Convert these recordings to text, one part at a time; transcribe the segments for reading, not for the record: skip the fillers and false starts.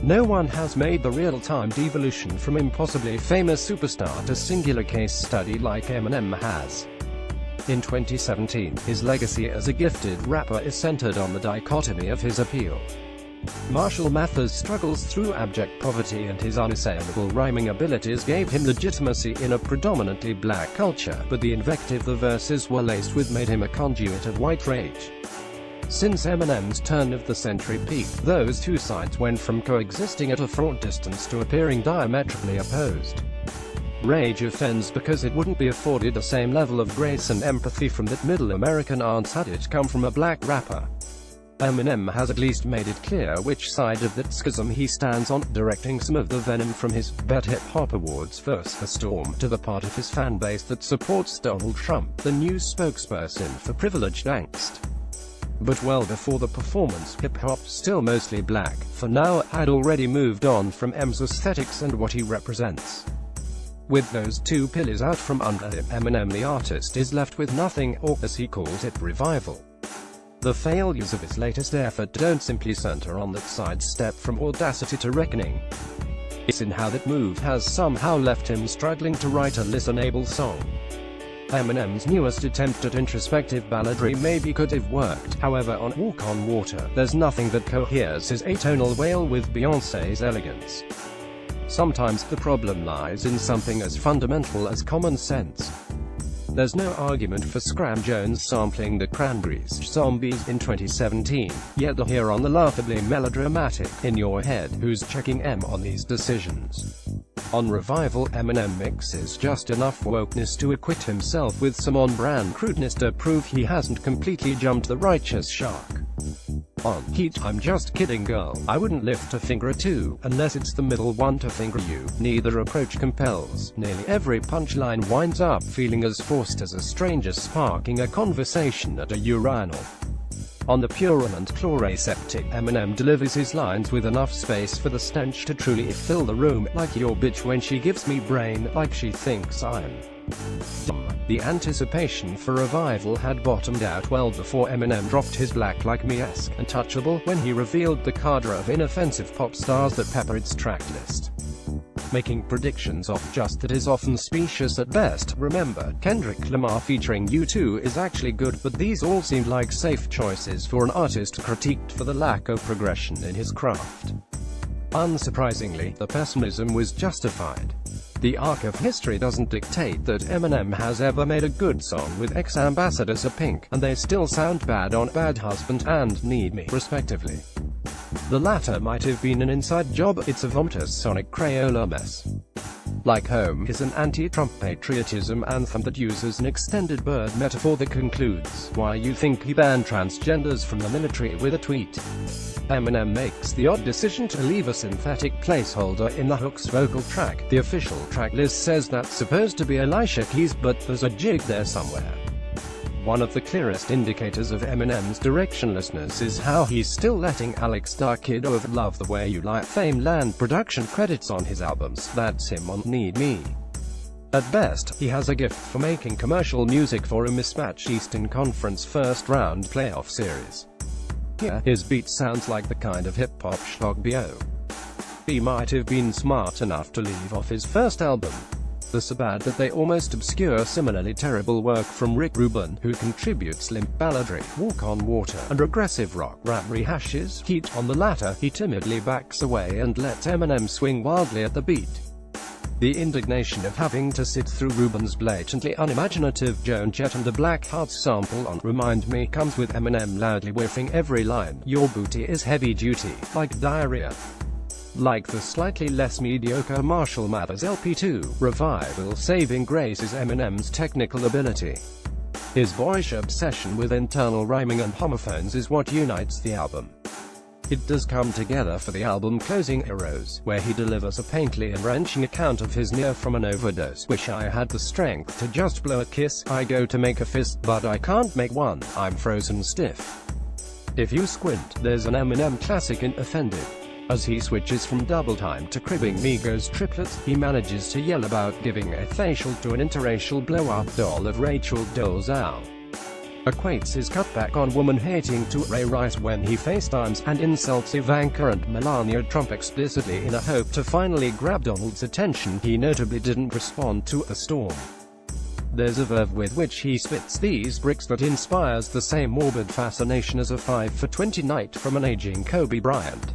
No one has made the real-time devolution from impossibly famous superstar to singular case study like Eminem has. In 2017, his legacy as a gifted rapper is centered on the dichotomy of his appeal. Marshall Mathers' struggles through abject poverty and his unassailable rhyming abilities gave him legitimacy in a predominantly black culture, but the invective the verses were laced with made him a conduit of white rage. Since Eminem's turn-of-the-century peak, those two sides went from coexisting at a fraught distance to appearing diametrically opposed. Rage offends because it wouldn't be afforded the same level of grace and empathy from that middle American aunt had it come from a black rapper. Eminem has at least made it clear which side of that schism he stands on, directing some of the venom from his Bet Hip Hop Awards verse a storm to the part of his fanbase that supports Donald Trump, the new spokesperson for privileged angst. But well before the performance, hip-hop, still mostly black, for now, had already moved on from M's aesthetics and what he represents. With those two pillars out from under him, Eminem the artist is left with nothing, or, as he calls it, revival. The failures of his latest effort don't simply center on that sidestep from audacity to reckoning. It's in how that move has somehow left him struggling to write a listenable song. Eminem's newest attempt at introspective balladry maybe could have worked, however on Walk on Water, there's nothing that coheres his atonal wail with Beyoncé's elegance. Sometimes the problem lies in something as fundamental as common sense. There's no argument for Scram Jones sampling the Cranberries' Zombies in 2017, yet here on the laughably melodramatic In Your Head, who's checking M on these decisions? On Revival, Eminem mixes just enough wokeness to acquit himself with some on-brand crudeness to prove he hasn't completely jumped the righteous shark. On Heat, I'm just kidding girl, I wouldn't lift a finger or two, unless it's the middle one to finger you, neither approach compels. Nearly every punchline winds up feeling as forced as a stranger sparking a conversation at a urinal. On the Purulent Chloraseptic, Eminem delivers his lines with enough space for the stench to truly fill the room, like your bitch when she gives me brain, like she thinks I'm dumb. The anticipation for Revival had bottomed out well before Eminem dropped his Black Like Me-esque Untouchable when he revealed the cadre of inoffensive pop stars that pepper its tracklist. Making predictions off just that is often specious at best. Remember, Kendrick Lamar featuring U2 is actually good, but these all seemed like safe choices for an artist critiqued for the lack of progression in his craft. Unsurprisingly, the pessimism was justified. The arc of history doesn't dictate that Eminem has ever made a good song with ex-ambassadors of Pink, and they still sound bad on Bad Husband and Need Me, respectively. The latter might have been an inside job, it's a vomitous sonic Crayola mess. Like Home is an anti-Trump patriotism anthem that uses an extended bird metaphor that concludes, why you think he banned transgenders from the military with a tweet. Eminem makes the odd decision to leave a synthetic placeholder in the hook's vocal track. The official track list says that's supposed to be Alicia Keys, but there's a jig there somewhere. One of the clearest indicators of Eminem's directionlessness is how he's still letting Alex Da Kid of Love the Way You Lie fame land production credits on his albums. That's him on Need Me. At best, he has a gift for making commercial music for a mismatched Eastern Conference first-round playoff series. Here, his beat sounds like the kind of hip-hop schlock B.O.B. might have been smart enough to leave off his first album. The so bad that they almost obscure similarly terrible work from Rick Rubin, who contributes limp balladry, Walk on Water, and regressive rock rap rehashes Heat. On the latter, he timidly backs away and lets Eminem swing wildly at the beat. The indignation of having to sit through Rubin's blatantly unimaginative Joan Jett and the Black Hearts sample on Remind Me comes with Eminem loudly whiffing every line. Your booty is heavy duty, like diarrhea. Like the slightly less mediocre Marshall Mathers LP2, Revival saving grace is Eminem's technical ability. His boyish obsession with internal rhyming and homophones is what unites the album. It does come together for the album closing Heroes, where he delivers a painfully and wrenching account of his near from an overdose. Wish I had the strength to just blow a kiss, I go to make a fist, but I can't make one, I'm frozen stiff. If you squint, there's an Eminem classic in Offended. As he switches from double time to cribbing Migos triplets, he manages to yell about giving a facial to an interracial blow-up doll of Rachel Dolezal. equates his cutback on woman-hating to Ray Rice when he FaceTimes and insults Ivanka and Melania Trump explicitly in a hope to finally grab Donald's attention. He notably didn't respond to a storm. There's a verve with which he spits these bricks that inspires the same morbid fascination as a 5 for 20 night from an aging Kobe Bryant.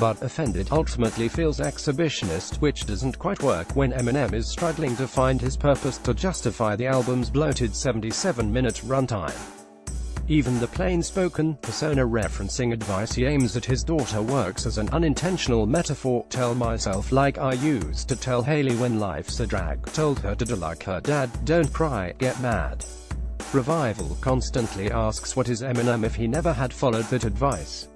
But Offended ultimately feels exhibitionist, which doesn't quite work when Eminem is struggling to find his purpose to justify the album's bloated 77-minute runtime. Even the plain-spoken, persona-referencing advice he aims at his daughter works as an unintentional metaphor. Tell myself like I used to tell Haley when life's a drag. Told her to do like her dad, don't cry, get mad. Revival constantly asks what is Eminem if he never had followed that advice.